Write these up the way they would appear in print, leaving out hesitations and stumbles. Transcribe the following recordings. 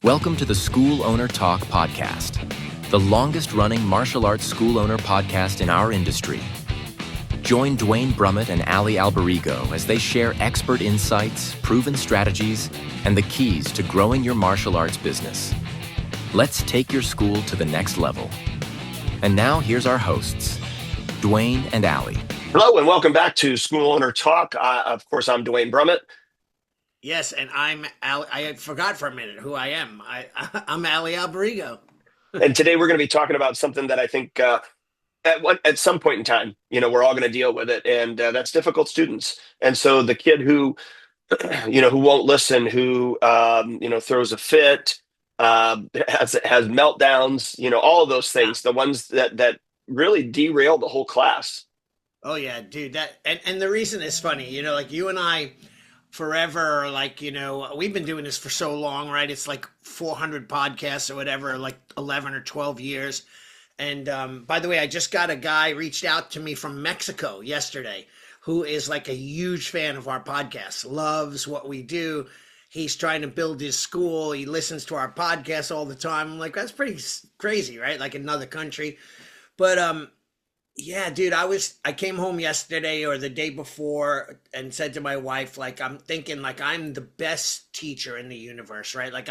Welcome to the School Owner Talk podcast, the longest-running martial arts school owner podcast in our industry. Join Duane Brumitt and Allie Alberigo as they share expert insights, proven strategies, and the keys to growing your martial arts business. Let's take your school to the next level. And now here's our hosts, Duane and Allie. Hello and welcome back to School Owner Talk. Of course, I'm Duane Brumitt. Yes, and I'm Allie. I forgot for a minute who I am. I'm Allie Alberigo. And today we're going to be talking about something that I think at some point in time, we're all going to deal with it, and that's difficult students. And so the kid who, who won't listen, who, throws a fit, has meltdowns, all of those things, the ones that really derail the whole class. Oh yeah, dude. And the reason is funny. Like you and I. Forever, we've been doing this for so long, right? It's like 400 podcasts or whatever, like 11 or 12 years. And by the way, I just got a guy reached out to me from Mexico yesterday who is like a huge fan of our podcast, loves what we do. He's trying to build his school. He listens to our podcast all the time. I'm like, that's pretty crazy, right? Like another country. But yeah, dude, I came home yesterday or the day before and said to my wife, like, I'm thinking like I'm the best teacher in the universe, right? Like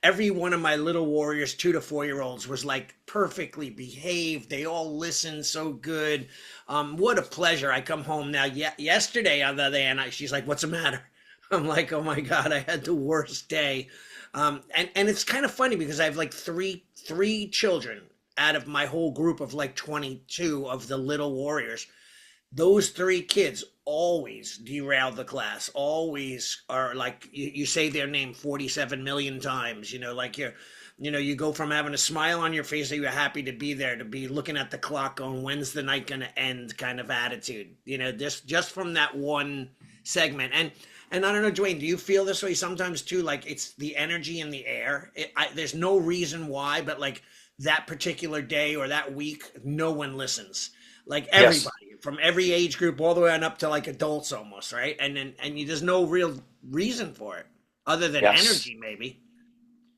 every one of my little warriors, 2 to 4 year olds was like perfectly behaved. They all listened so good. What a pleasure. I come home now. Yesterday on the other hand, she's like, what's the matter? I'm like, oh my God, I had the worst day. And it's kind of funny because I have like three children out of my whole group of like 22 of the little warriors. Those 3 kids always derail the class, always are like, you say their name 47 million times, like you go from having a smile on your face that you're happy to be there to be looking at the clock going, when's the night going to end kind of attitude, just from that one segment. And I don't know, Duane, do you feel this way sometimes too? Like it's the energy in the air. There's no reason why, but like that particular day or that week, no one listens. Like everybody from every age group, all the way on up to like adults almost, right? And there's no real reason for it other than energy, maybe.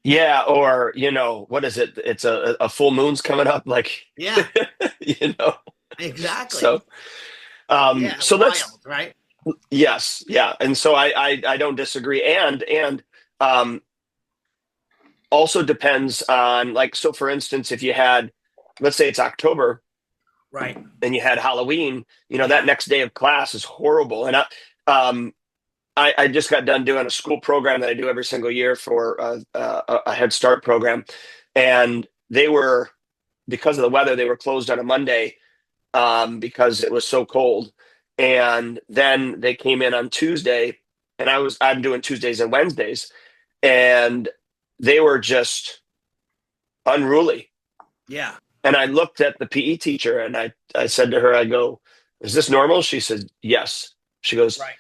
Yeah, or what is it? It's a full moon's coming up, like yeah, exactly. So, so wild, let's right. Yes, yeah, and so I don't disagree, and also depends on, like, so for instance, if you had, let's say it's October, right, and you had Halloween, that next day of class is horrible. And I just got done doing a school program that I do every single year for a Head Start program, and because of the weather, they were closed on a Monday because it was so cold. And then they came in on Tuesday, and I'm doing Tuesdays and Wednesdays, and they were just unruly. Yeah. And I looked at the PE teacher and I said to her, I go, is this normal? She said, yes. She goes, right.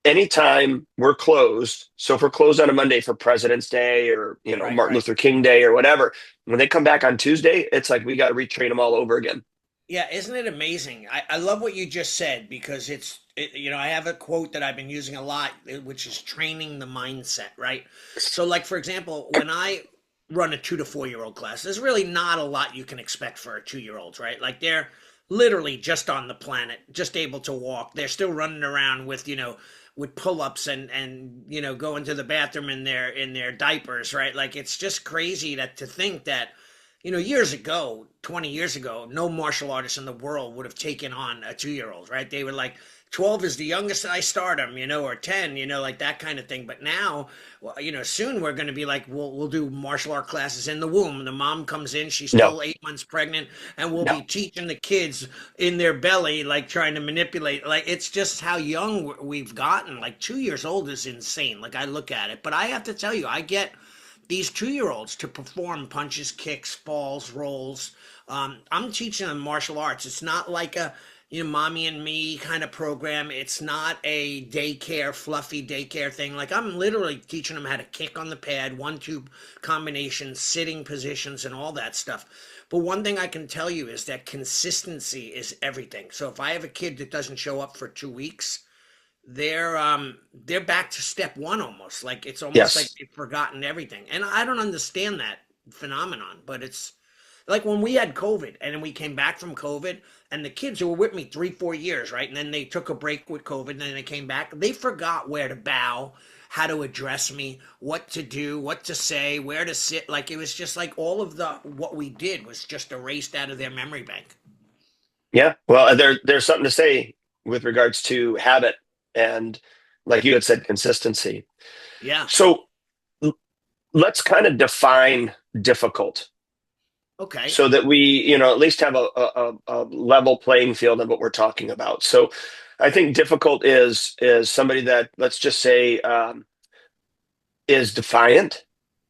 Anytime we're closed, so if we're closed on a Monday for President's Day or, Martin Luther King Day or whatever, when they come back on Tuesday, it's like we got to retrain them all over again. Yeah, isn't it amazing? I love what you just said because I have a quote that I've been using a lot, which is training the mindset, right? So like, for example, when I run a 2 to 4 year old class, there's really not a lot you can expect for a 2-year-old, right? Like they're literally just on the planet, just able to walk. They're still running around with, with pull-ups and going to the bathroom in their diapers, right? Like it's just crazy to think that, years ago, 20 years ago, no martial artist in the world would have taken on a 2-year-old, right? They were like, 12 is the youngest I start them, or 10, like that kind of thing. But now, soon we're going to be like, we'll do martial art classes in the womb. The mom comes in, she's still 8 months pregnant, and we'll be teaching the kids in their belly, like trying to manipulate. Like, it's just how young we've gotten. Like 2 years old is insane. Like I look at it, but I have to tell you, I get these 2-year-olds to perform punches, kicks, falls, rolls. I'm teaching them martial arts. It's not like a, mommy and me kind of program. It's not a daycare, fluffy daycare thing. Like I'm literally teaching them how to kick on the pad, 1-2 combinations, sitting positions, and all that stuff. But one thing I can tell you is that consistency is everything. So if I have a kid that doesn't show up for 2 weeks, they're back to step one almost. Like it's almost like Yes. they've forgotten everything. And I don't understand that phenomenon, but it's like when we had COVID and then we came back from COVID and the kids who were with me 3, 4 years, right? And then they took a break with COVID and then they came back. They forgot where to bow, how to address me, what to do, what to say, where to sit. Like it was just like all of the what we did was just erased out of their memory bank. Yeah. Well, there's something to say with regards to habit and, like you had said, consistency. Yeah. So let's kind of define difficult Okay. so that we, at least have a level playing field of what we're talking about. So I think difficult is somebody that, let's just say, is defiant.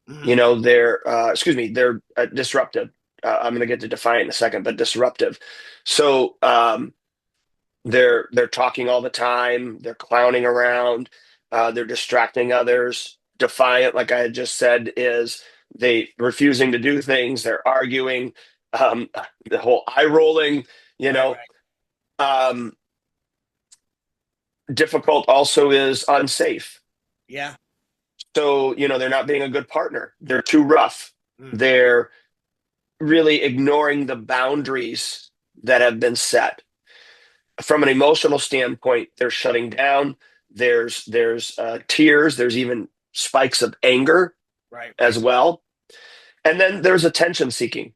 Hmm. They're disruptive. I'm going to get to defiant in a second, but disruptive. So they're talking all the time. They're clowning around. They're distracting others. Defiant, like I had just said, is they refusing to do things. They're arguing. Um, the whole eye rolling. You Right. know, Right. um, difficult also is unsafe. Yeah. So they're not being a good partner. They're too rough. Mm. They're really ignoring the boundaries that have been set. From an emotional standpoint, they're shutting down. There's tears. There's even spikes of anger Right. as Right. well, and then there's attention seeking.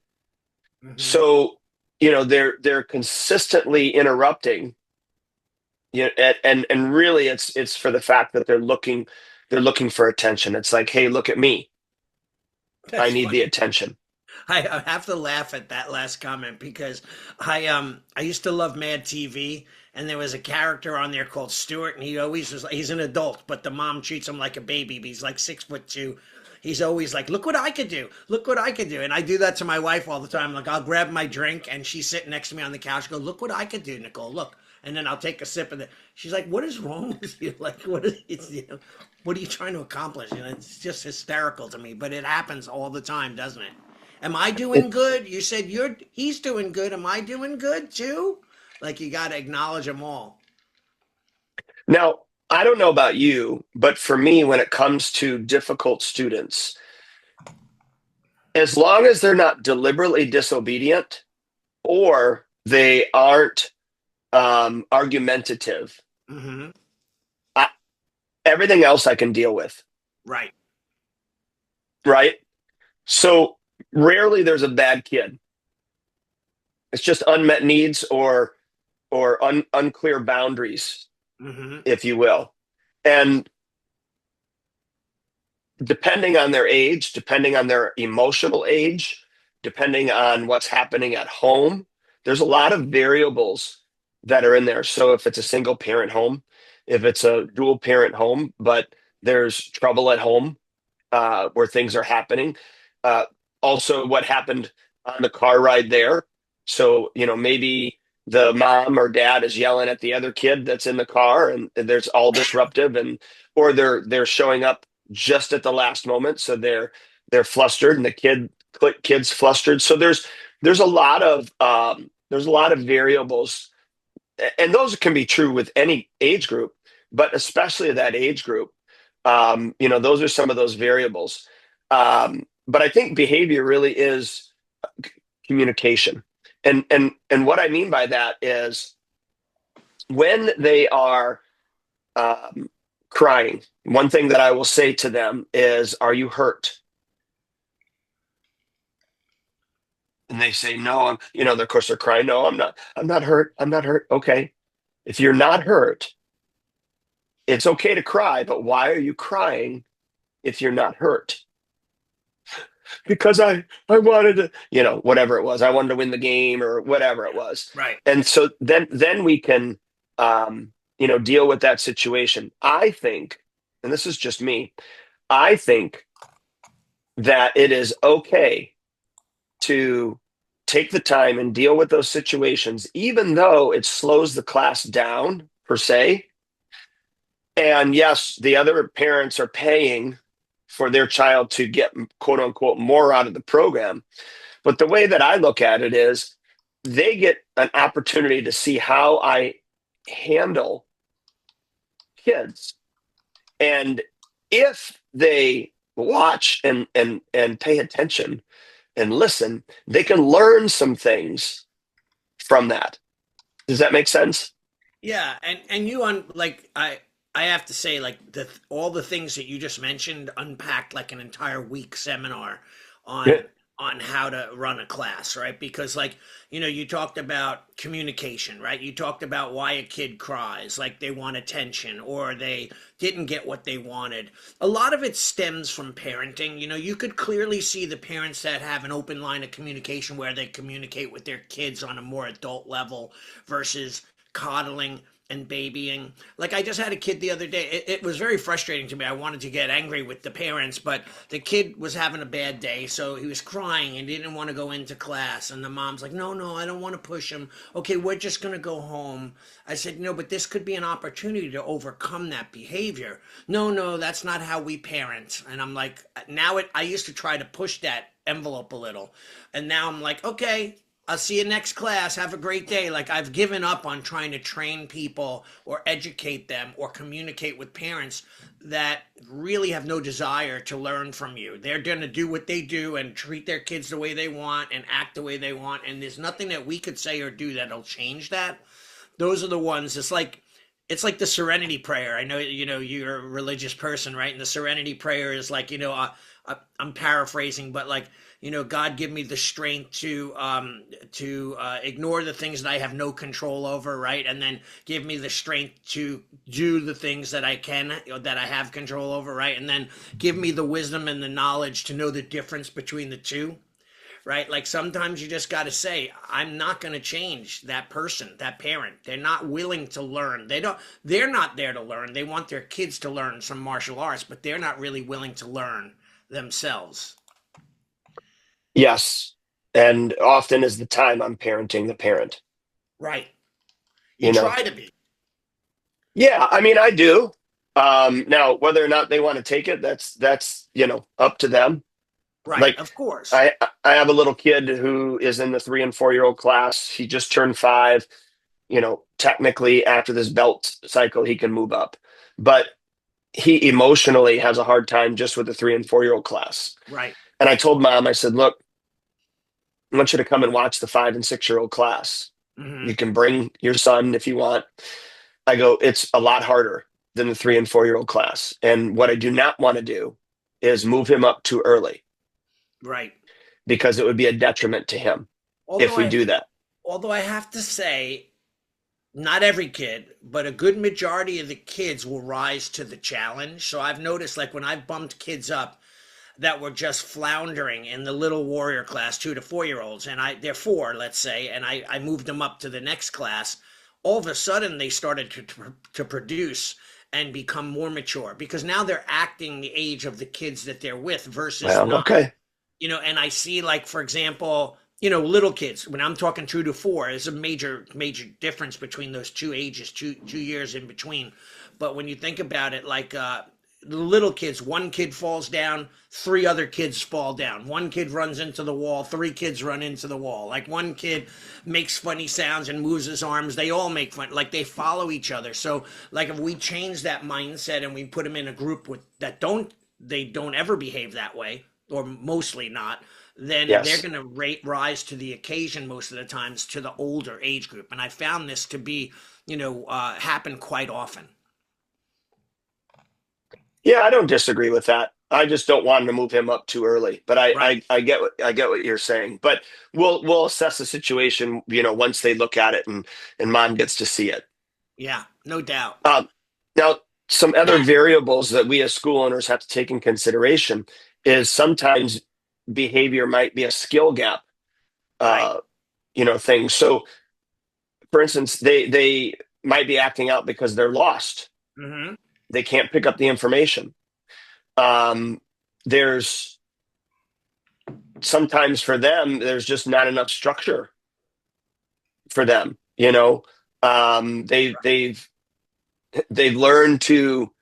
Hmm. So they're consistently interrupting. And really, it's for the fact that they're looking for attention. It's like, hey, look at me. I That's need funny. the attention. I have to laugh at that last comment because I used to love Mad TV and there was a character on there called Stuart and he always was he's an adult but the mom treats him like a baby but he's like 6'2". He's always like, look what I could do, look what I could do, and I do that to my wife all the time. Like I'll grab my drink and she's sitting next to me on the couch, go, look what I could do, Nicole, look, and then I'll take a sip of it. She's like, what is wrong with you? Like what is it's what are you trying to accomplish? It's just hysterical to me, but it happens all the time, doesn't it? Am I doing good? You said he's doing good. Am I doing good too? Like you got to acknowledge them all. Now, I don't know about you, but for me, when it comes to difficult students, as long as they're not deliberately disobedient or they aren't argumentative, Hmm. I, everything else I can deal with, Right. right? So rarely there's a bad kid. It's just unmet needs or unclear boundaries, Hmm. if you will. And depending on their age, depending on their emotional age, depending on what's happening at home, there's a lot of variables that are in there. So if it's a single parent home, if it's a dual parent home, but there's trouble at home where things are happening, uh, also what happened on the car ride there. So, maybe the mom or dad is yelling at the other kid that's in the car and there's all disruptive or they're showing up just at the last moment. So they're flustered and the kid's flustered. So there's a lot of variables, and those can be true with any age group, but especially that age group. Those are some of those variables. But I think behavior really is communication. And what I mean by that is when they are um, crying, one thing that I will say to them is, "Are you hurt?" And they say, "No, of course they're crying. No, I'm not. I'm not hurt. I'm not hurt." Okay. If you're not hurt, it's okay to cry, but why are you crying if you're not hurt? Because I wanted to, whatever it was. I wanted to win the game or whatever it was. Right. And so then we can deal with that situation. I think, and this is just me, I think that it is okay to take the time and deal with those situations, even though it slows the class down per se. And yes, the other parents are paying for their child to get quote unquote more out of the program. But the way that I look at it is they get an opportunity to see how I handle kids. And if they watch and pay attention and listen, they can learn some things from that. Does that make sense? Yeah, and you on like I have to say like the all the things that you just mentioned unpacked like an entire week seminar Yeah. on on how to run a class, right? Because like, you talked about communication, right? You talked about why a kid cries, like they want attention or they didn't get what they wanted. A lot of it stems from parenting. You could clearly see the parents that have an open line of communication where they communicate with their kids on a more adult level versus coddling and babying. Like I just had a kid the other day. It was very frustrating to me. I wanted to get angry with the parents, but the kid was having a bad day, so he was crying and didn't want to go into class. And the mom's like, "No, no, I don't want to push him. Okay, we're just gonna go home." I said, "No, but this could be an opportunity to overcome that behavior." "No, no, that's not how we parent." And I'm like, now I used to try to push that envelope a little, and now I'm like, okay, I'll see you next class. Have a great day. Like I've given up on trying to train people or educate them or communicate with parents that really have no desire to learn from you. They're going to do what they do and treat their kids the way they want and act the way they want. And there's nothing that we could say or do that'll change that. Those are the ones. It's like the serenity prayer. I know you're a religious person, right? And the serenity prayer is like, I'm paraphrasing, but like, God give me the strength to ignore the things that I have no control over, right? And then give me the strength to do the things that I can, that I have control over, right? And then give me the wisdom and the knowledge to know the difference between the two, right? Like sometimes you just got to say, I'm not going to change that person, that parent. They're not willing to learn. They're not there to learn. They want their kids to learn some martial arts, but they're not really willing to learn themselves. Yes. And often is the time I'm parenting the parent, Right. You you know? try to be. Yeah, I mean, I do. Now, whether or not they want to take it, that's, up to them. Right. Like Of course. I have a little kid who is in the 3 and 4 year old class. He just turned 5. Technically after this belt cycle, he can move up. But he emotionally has a hard time just with the 3 and 4 year old class. Right. And I told mom, I said, look, I want you to come and watch the 5 and 6 year old class. Hmm. You can bring your son if you want. I go, it's a lot harder than the 3 and 4 year old class. And what I do not want to do is move him up too early Right. because it would be a detriment to him if Although we I do that. although I have to say, not every kid, but a good majority of the kids will rise to the challenge. So I've noticed like when I've bumped kids up that were just floundering in the little warrior class, 2 to 4 year olds, and they're 4, let's say, and I moved them up to the next class. All of a sudden, they started to produce and become more mature because now they're acting the age of the kids that they're with versus Well, not. okay. And I see like for example, little kids. When I'm talking 2 to 4, there's a major difference between those two ages, two years in between. But when you think about it, like the little kids, one kid falls down, 3 other kids fall down. One kid runs into the wall, 3 kids run into the wall. Like one kid makes funny sounds and moves his arms, they all make fun. Like they follow each other. So like if we change that mindset and we put them in a group with that don't ever behave that way, or mostly not, then they're Yes. going to rise to the occasion most of the times to the older age group. And I found this to be, happen quite often. Yeah, I don't disagree with that. I just don't want to move him up too early. But Right. I get what you're saying. But we'll assess the situation, once they look at it and mom gets to see it. Yeah, no doubt. Um, Now, some other variables that we as school owners have to take in consideration is sometimes behavior might be a skill gap, Right. uh, thing. So, for instance, they might be acting out because they're lost. Hmm. They can't pick up the information. Um, there's sometimes for them, there's just not enough structure for them. Um, they they've they've learned to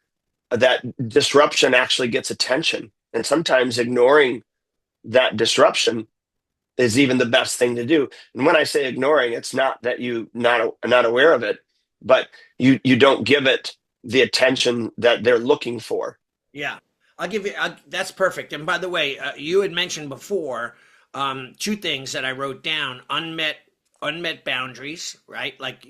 that disruption actually gets attention, and sometimes ignoring that disruption is even the best thing to do. And when I say ignoring, it's not that you not aware of it, but you don't give it the attention that they're looking for. Yeah, I'll give you. That's perfect. And by the way, you had mentioned before two things that I wrote down: unmet boundaries, right? Like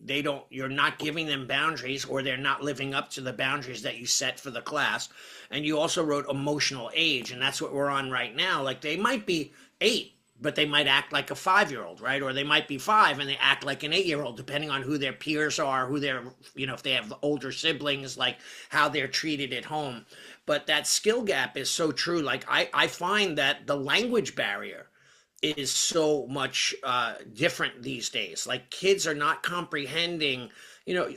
they don't. You're not giving them boundaries, or they're not living up to the boundaries that you set for the class. And you also wrote emotional age, and that's what we're on right now. Like they might be 8, but they might act like a 5-year-old, right? Or they might be 5 and they act like an 8-year-old, depending on who their peers are, who they're, if they have older siblings, like how they're treated at home. But that skill gap is so true. Like I find that the language barrier is so much different these days. Like kids are not comprehending.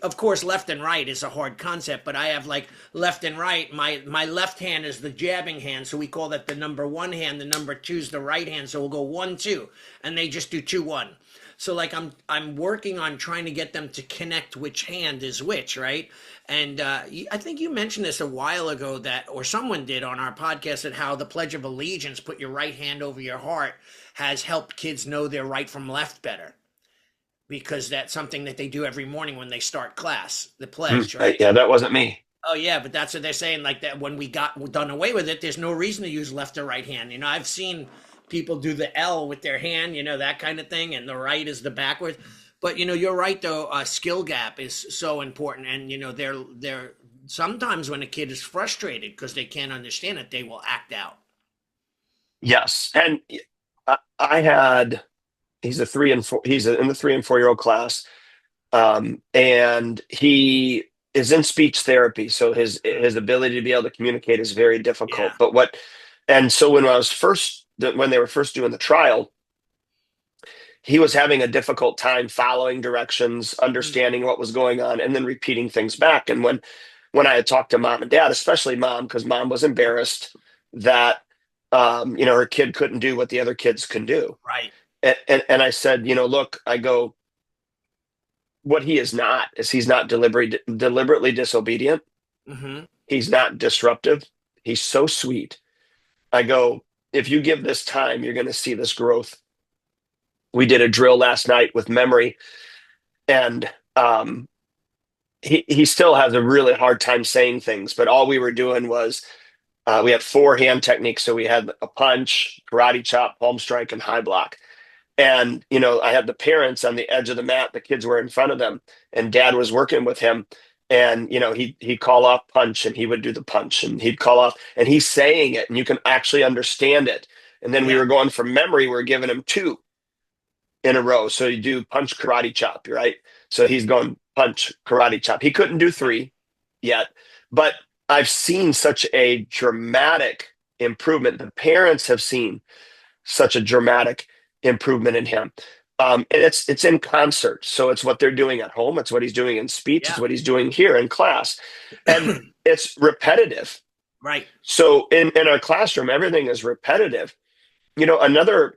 Of course, left and right is a hard concept, but I have like left and right. My left hand is the jabbing hand, so we call that the number 1 hand. The number 2 is the right hand, so we'll go 1 2, and they just do 2 1. So like I'm working on trying to get them to connect which hand is which, right? And I think you mentioned this a while ago, that, or someone did on our podcast, that how the Pledge of Allegiance, put your right hand over your heart, has helped kids know their right from left better, because that's something that they do every morning when they start class, the pledge, right? Yeah, that wasn't me. Oh yeah, but that's what they're saying. Like that, when we got done away with it, there's no reason to use left or right hand. I've seen people do the L with their hand, that kind of thing, and the right is the backwards. But you're right though. Skill gap is so important, and they're sometimes when a kid is frustrated because they can't understand it, they will act out. Yes, and I had. He's a 3 and 4. He's in the 3 and 4-year-old class, and he is in speech therapy. So his ability to be able to communicate is very difficult. Yeah. And so when they were first doing the trial, he was having a difficult time following directions, understanding what was going on, and then repeating things back. And when I had talked to mom and dad, especially mom, because mom was embarrassed that her kid couldn't do what the other kids can do. Right. And I said, look, I go, what he is not is he's not deliberately disobedient. Mm-hmm. He's not disruptive. He's so sweet. I go, if you give this time, you're going to see this growth. We did a drill last night with memory, and he still has a really hard time saying things. But all we were doing was we had 4 hand techniques. So we had a punch, karate chop, palm strike, and high block. And, I had the parents on the edge of the mat, the kids were in front of them, and dad was working with him. And, he'd call off punch and he would do the punch, and he'd call off and he's saying it and you can actually understand it. And then we were going from memory, we are giving him 2 in a row. So you do punch, karate chop, right? So he's going punch, karate chop. He couldn't do 3 yet, but I've seen such a dramatic improvement. The parents have seen such a dramatic improvement in him. And it's in concert. So it's what they're doing at home. It's what he's doing in speech. It's what he's doing here in class. And it's repetitive. Right. So in our classroom, everything is repetitive. Another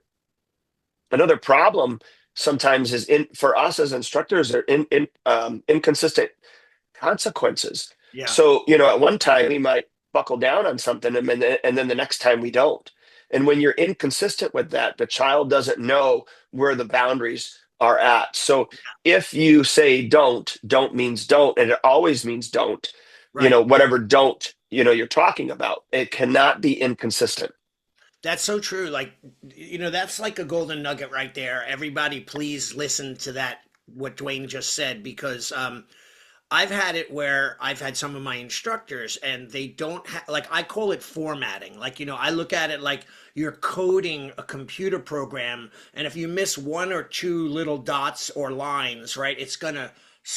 problem sometimes is for us as instructors are inconsistent consequences. Yeah. So, at one time we might buckle down on something and then the next time we don't. And when you're inconsistent with that, the child doesn't know where the boundaries are at. So if you say don't means don't, and it always means don't, right. Whatever don't, you're talking about, it cannot be inconsistent. That's so true. Like, that's like a golden nugget right there. Everybody, please listen to that, what Duane just said, because I've had it where I've had some of my instructors and they don't like, I call it formatting. Like, I look at it like you're coding a computer program. And if you miss 1 or 2 little dots or lines, right, it's going to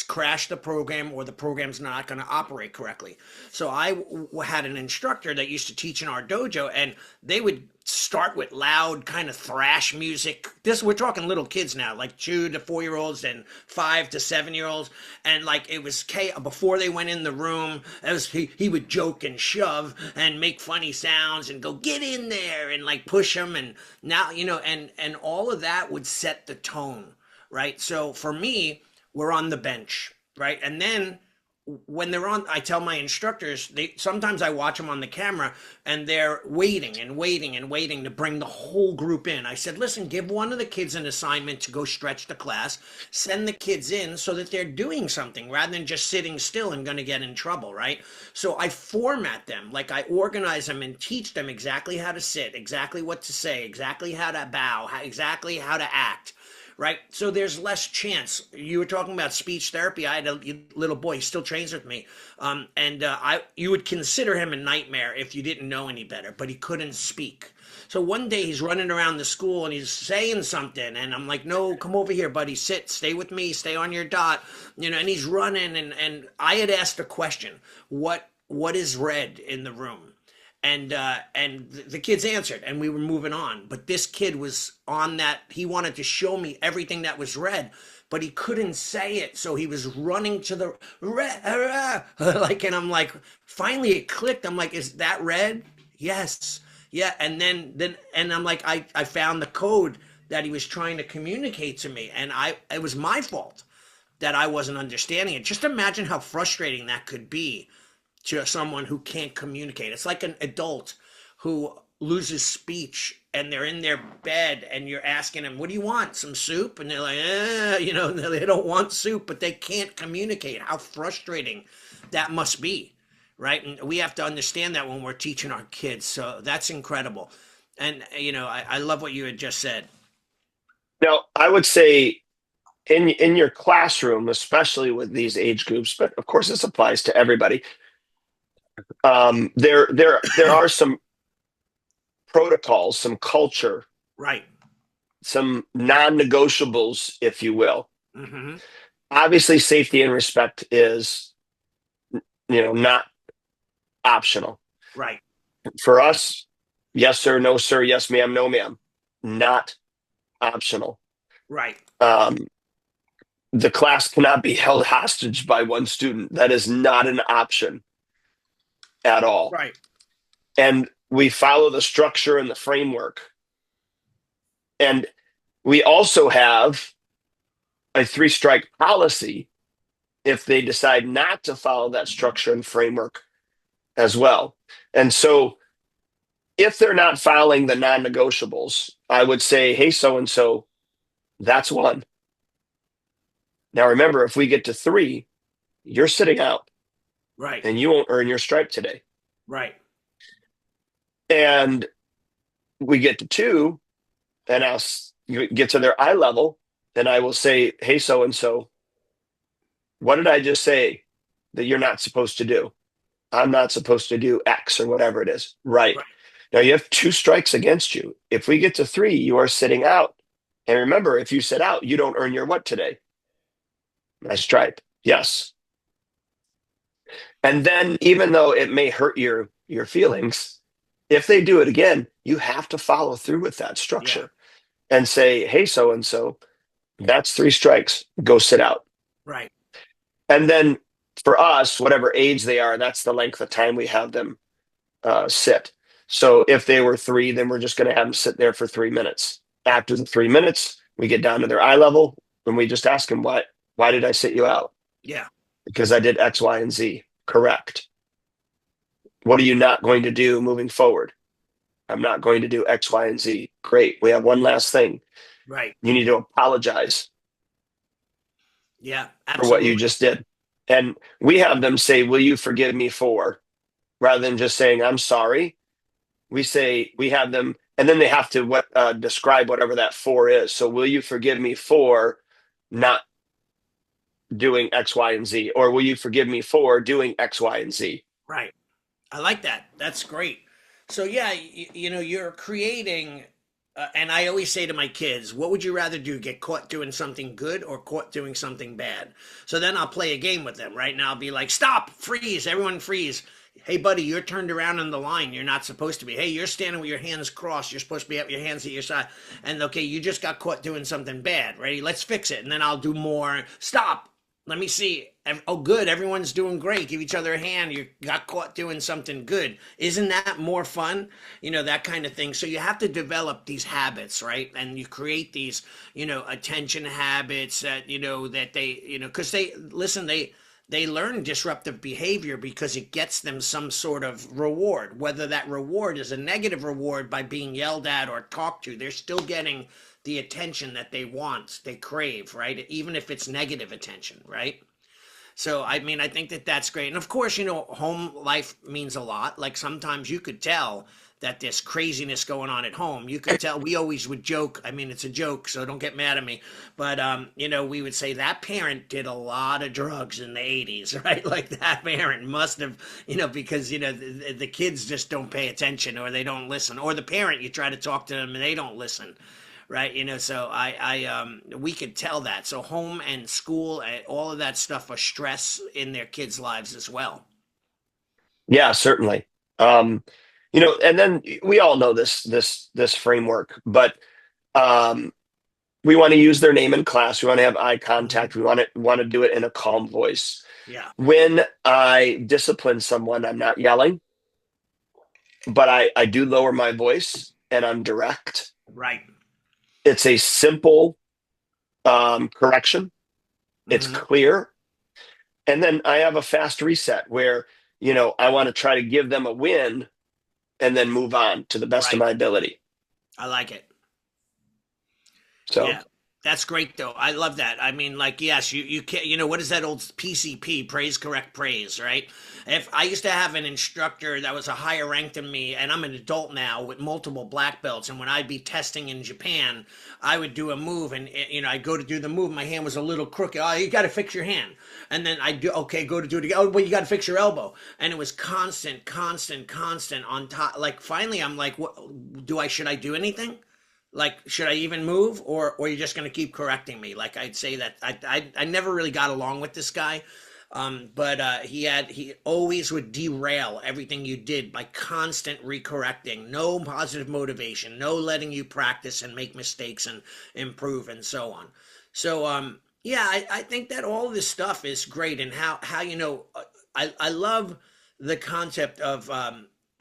crash the program, or the program's not going to operate correctly. So I had an instructor that used to teach in our dojo, and they would start with loud kind of thrash music. We're talking little kids now, like 2 to 4-year-olds and 5 to 7-year-olds. And like, it was before they went in the room, he would joke and shove and make funny sounds and go, get in there, and like push them. And now, and all of that would set the tone, right? So for me, we're on the bench, right? And then when they're on, I tell my instructors, they sometimes I watch them on the camera and they're waiting and waiting and waiting to bring the whole group in. I said, listen, give one of the kids an assignment to go stretch the class, send the kids in so that they're doing something rather than just sitting still and going to get in trouble, right? So I format them, like I organize them and teach them exactly how to sit, exactly what to say, exactly how to bow, exactly how to act, right? So there's less chance. You were talking about speech therapy. I had a little boy, he still trains with me. You would consider him a nightmare if you didn't know any better, but he couldn't speak. So one day he's running around the school and he's saying something, and I'm like, no, come over here, buddy, sit, stay with me, stay on your dot, and he's running, and I had asked a question, what is red in the room? And the kids answered and we were moving on, but this kid was on that, he wanted to show me everything that was red, but he couldn't say it, so he was running to the red, like, and I'm like, finally it clicked. I'm like, is that red? Yes. Yeah. And then and I'm like, I found the code that he was trying to communicate to me, and it was my fault that I wasn't understanding it. Just imagine how frustrating that could be to someone who can't communicate. It's like an adult who loses speech and they're in their bed and you're asking them, what do you want? Some soup? And they're like, they don't want soup, but they can't communicate. How frustrating that must be, right? And we have to understand that when we're teaching our kids. So that's incredible. And, I love what you had just said. Now, I would say in your classroom, especially with these age groups, but of course this applies to everybody. There are some protocols, some culture, Right. some non-negotiables, if you will. Mm-hmm. Obviously, safety and respect is, not optional. Right. For us, yes, sir, no, sir, yes, ma'am, no, ma'am, not optional. Right. The class cannot be held hostage by one student. That is not an option at all. Right. And we follow the structure and the framework. And we also have a 3-strike policy if they decide not to follow that structure and framework as well. And so if they're not following the non-negotiables, I would say, hey, so-and-so, that's 1. Now, remember, if we get to 3, you're sitting out. Right. And you won't earn your stripe today. Right. And we get to 2, and you get to their eye level, and I will say, hey, so-and-so, what did I just say that you're not supposed to do? I'm not supposed to do X or whatever it is. Right. Now you have 2 strikes against you. If we get to 3, you are sitting out. And remember, if you sit out, you don't earn your what today? My stripe. Yes. And then even though it may hurt your feelings, if they do it again, you have to follow through with that structure and say, hey, so-and-so, that's 3 strikes. Go sit out. Right. And then for us, whatever age they are, that's the length of time we have them sit. So if they were 3, then we're just going to have them sit there for 3 minutes. After the 3 minutes, we get down to their eye level and we just ask them, why did I sit you out? Yeah. Because I did X, Y, and Z. Correct. What are you not going to do moving forward? I'm not going to do X, Y, and Z. Great. We have one last thing. Right. You need to apologize. Yeah, absolutely. For what you just did. And we have them say, will you forgive me for, rather than just saying, I'm sorry. We have them, and then they have to describe whatever that for is. So will you forgive me for not doing X, Y, and Z? Or will you forgive me for doing X, Y, and Z? Right. I like that. That's great. So yeah, you're creating, and I always say to my kids, what would you rather do? Get caught doing something good or caught doing something bad? So then I'll play a game with them, right? Now I'll be like, stop, freeze, everyone freeze. Hey, buddy, you're turned around in the line. You're not supposed to be. Hey, you're standing with your hands crossed. You're supposed to be up your hands at your side. And okay, you just got caught doing something bad. Ready? Let's fix it. And then I'll do more. Stop. Let me see. Oh, good. Everyone's doing great. Give each other a hand. You got caught doing something good. Isn't that more fun? That kind of thing. So you have to develop these habits, right? And you create these, attention habits that, that they, because they learn disruptive behavior because it gets them some sort of reward. Whether that reward is a negative reward by being yelled at or talked to, they're still getting the attention that they want, they crave, right? Even if it's negative attention, right? So, I mean, I think that that's great. And of course, home life means a lot. Like sometimes you could tell that there's craziness going on at home. You could tell. We always would joke. I mean, it's a joke, so don't get mad at me. But we would say that parent did a lot of drugs in the 80s, right? Like that parent must have, because the kids just don't pay attention or they don't listen, or the parent, you try to talk to them and they don't listen. Right, so we could tell that. So home and school, all of that stuff are stress in their kids' lives as well. Yeah, certainly. And then we all know this framework, but um, we want to use their name in class. We want to have eye Mhm. contact. We want to do it in a calm voice. Yeah, When I discipline someone, I'm not yelling, but I do lower my voice and I'm direct. right. It's a simple correction. It's Hmm. clear. And then I have a fast reset where, I want to try to give them a win and then move on to the best of Right. my ability. I like it. So, Yeah, that's great though. I love that. I mean, like, yes, you can't. What is that old PCP? Praise, correct, praise. Right. If I used to have an instructor that was a higher rank than me, and I'm an adult now with multiple black belts, and when I'd be testing in Japan, I would do a move, and I'd go to do the move, my hand was a little crooked. Oh, you got to fix your hand, and then I do okay, go to do it again. Oh, well, you got to fix your elbow, and it was constant, constant, constant on top. Like finally, I'm like, what should I do anything? Like should I even move, or you're just going to keep correcting me? Like I'd say that I never really got along with this guy. But he always would derail everything you did by constant recorrecting, no positive motivation, no letting you practice and make mistakes and improve and so on. So yeah, I think that all this stuff is great. And how I love the concept of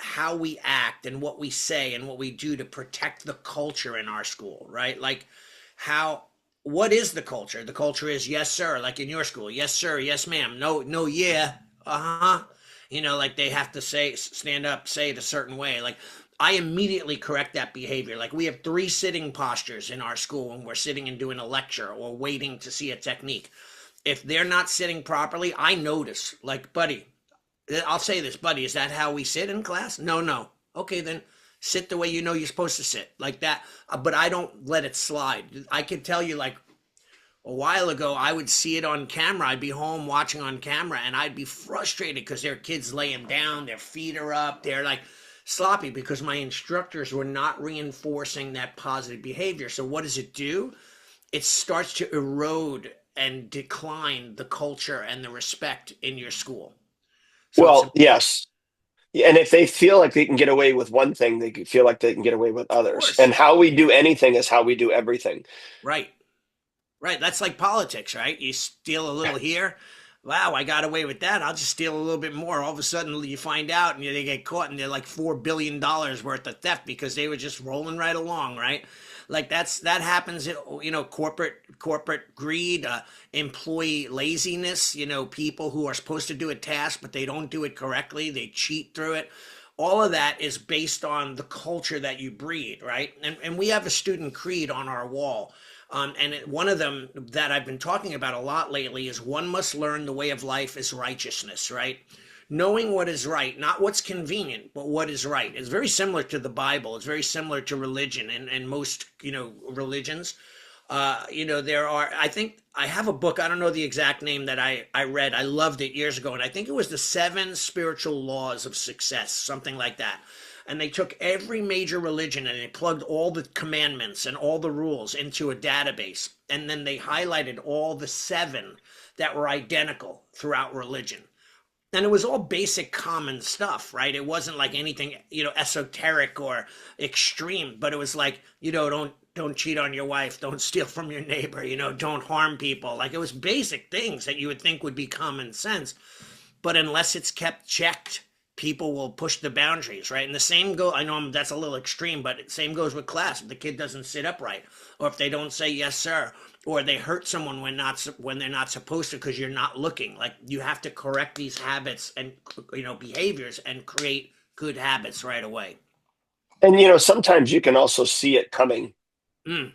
how we act and what we say and what we do to protect the culture in our school, right? Like how what is the culture? The culture is yes, sir, like in your school. Yes, sir, yes, ma'am. No, no, yeah. Uh-huh. Like they have to stand up, say it a certain way. Like I immediately correct that behavior. Like we have 3 sitting postures in our school when we're sitting and doing a lecture or waiting to see a technique. If they're not sitting properly, I notice, like, buddy, I'll say this, buddy, is that how we sit in class? No, no. Okay, then sit the way you know you're supposed to sit, like that. But I don't let it slide. I can tell you, like, a while ago, I would see it on camera. I'd be home watching on camera and I'd be frustrated because there are kids laying down, their feet are up, they're like sloppy because my instructors were not reinforcing that positive behavior. So, what does it do? It starts to erode and decline the culture and the respect in your school. So, it's well, important. yes. And if they feel like they can get away with one thing, they can feel like they can get away with Of others. course. And how we do anything is how we do everything. Right. Right. That's like politics, right? You steal a little here. Wow, I got away with that. I'll just steal a little bit more. All of a sudden, you find out and they get caught and they're like $4 billion worth of theft because they were just rolling right along, right? Like that happens in corporate greed, employee laziness. People who are supposed to do a task but they don't do it correctly. They cheat through it. All of that is based on the culture that you breed, right? And we have a student creed on our wall. One of them that I've been talking about a lot lately is one must learn the way of life is righteousness, right? Knowing what is right, not what's convenient, but what is right. It's very similar to the Bible. It's very similar to religion and most, religions. There are, I think I have a book, I don't know the exact name that I read. I loved it years ago. And I think it was the 7 spiritual laws of success, something like that. And they took every major religion and they plugged all the commandments and all the rules into a database. And then they highlighted all the 7 that were identical throughout religion. And it was all basic common stuff, right? It wasn't like anything, esoteric or extreme, but it was like, don't cheat on your wife, don't steal from your neighbor, don't harm people. Like it was basic things that you would think would be common sense, but unless it's kept checked, people will push the boundaries, right? And the same go. I know that's a little extreme, but same goes with class. If the kid doesn't sit upright, or if they don't say yes sir, or they hurt someone when they're not supposed to because you're not looking. Like, you have to correct these habits and behaviors and create good habits right away. And sometimes you can also see it coming Mm,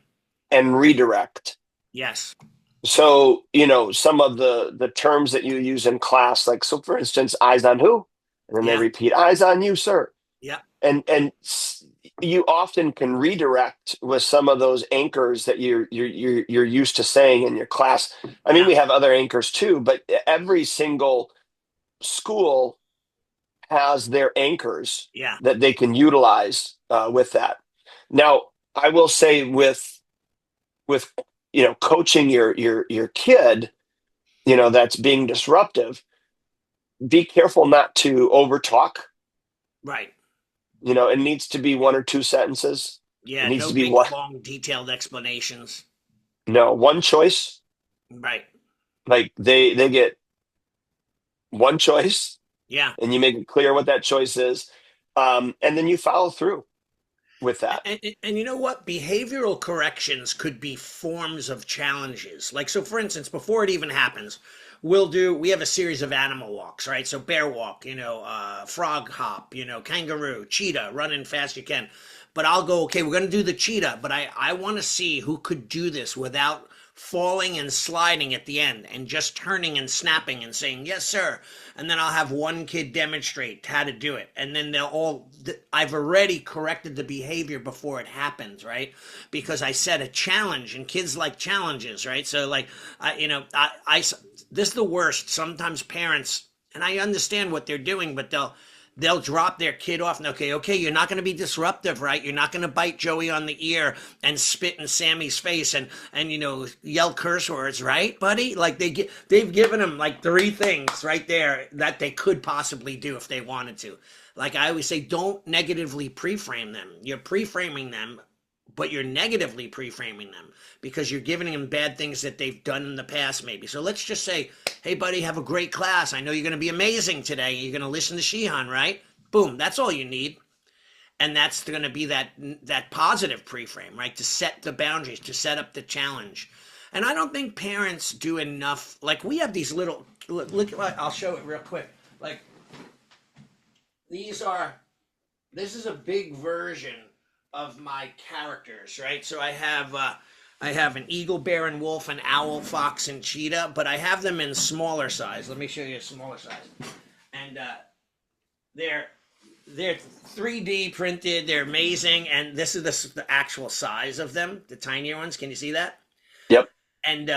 and redirect. yes. So, some of the terms that you use in class, like, so for instance, eyes on who? And then they Yeah. repeat, eyes on you, sir. Yeah. And you often can redirect with some of those anchors that you're used to saying in your class. I mean, Yeah. we have other anchors too, but every single school has their anchors Yeah. that they can utilize with that. Now, I will say with coaching your kid, that's being disruptive, be careful not to overtalk. Right. It needs to be one or two sentences. It Yeah. needs No to be big, one, long, detailed explanations. no, one choice. Right. Like they get one choice, Yeah. and you make it clear what that choice is, and then you follow through with that. And you know what? Behavioral corrections could be forms of challenges. Like, so for instance, before it even happens, we have a series of animal walks, right? So bear walk, frog hop, kangaroo, cheetah, running fast you can. But I'll go, okay, we're going to do the cheetah, but I want to see who could do this without falling and sliding at the end and just turning and snapping and saying, yes, sir. And then I'll have one kid demonstrate how to do it. And then I've already corrected the behavior before it happens, right? Because I set a challenge, and kids like challenges, right? So like, this is the worst. Sometimes parents, and I understand what they're doing, but they'll drop their kid off and okay, you're not going to be disruptive, right? You're not going to bite Joey on the ear and spit in Sammy's face and yell curse words, right, buddy? Like, they've given them like three things right there that they could possibly do if they wanted to. Like I always say, don't negatively pre-frame them. You're pre-framing them, but you're negatively pre-framing them because you're giving them bad things that they've done in the past, maybe. So let's just say, hey, buddy, have a great class. I know you're going to be amazing today. You're going to listen to Shihan, right? Boom. That's all you need. And that's going to be that positive pre-frame, right? To set the boundaries, to set up the challenge. And I don't think parents do enough. Like, we have these little, look, I'll show it real quick. Like, this is a big version of my characters, right? So I have an eagle, bear, and wolf, an owl, fox, and cheetah, but I have them in smaller size. Let me show you a smaller size. And they're 3D printed. They're amazing, and this is the actual size of them, the tinier ones. Can you see that? Yep. And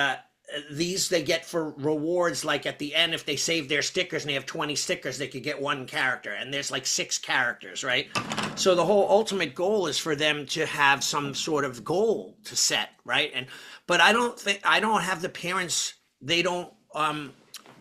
these they get for rewards, like at the end, if they save their stickers and they have 20 stickers, they could get one character, and there's like 6 characters, right? So the whole ultimate goal is for them to have some sort of goal to set, right? But I don't have the parents, they don't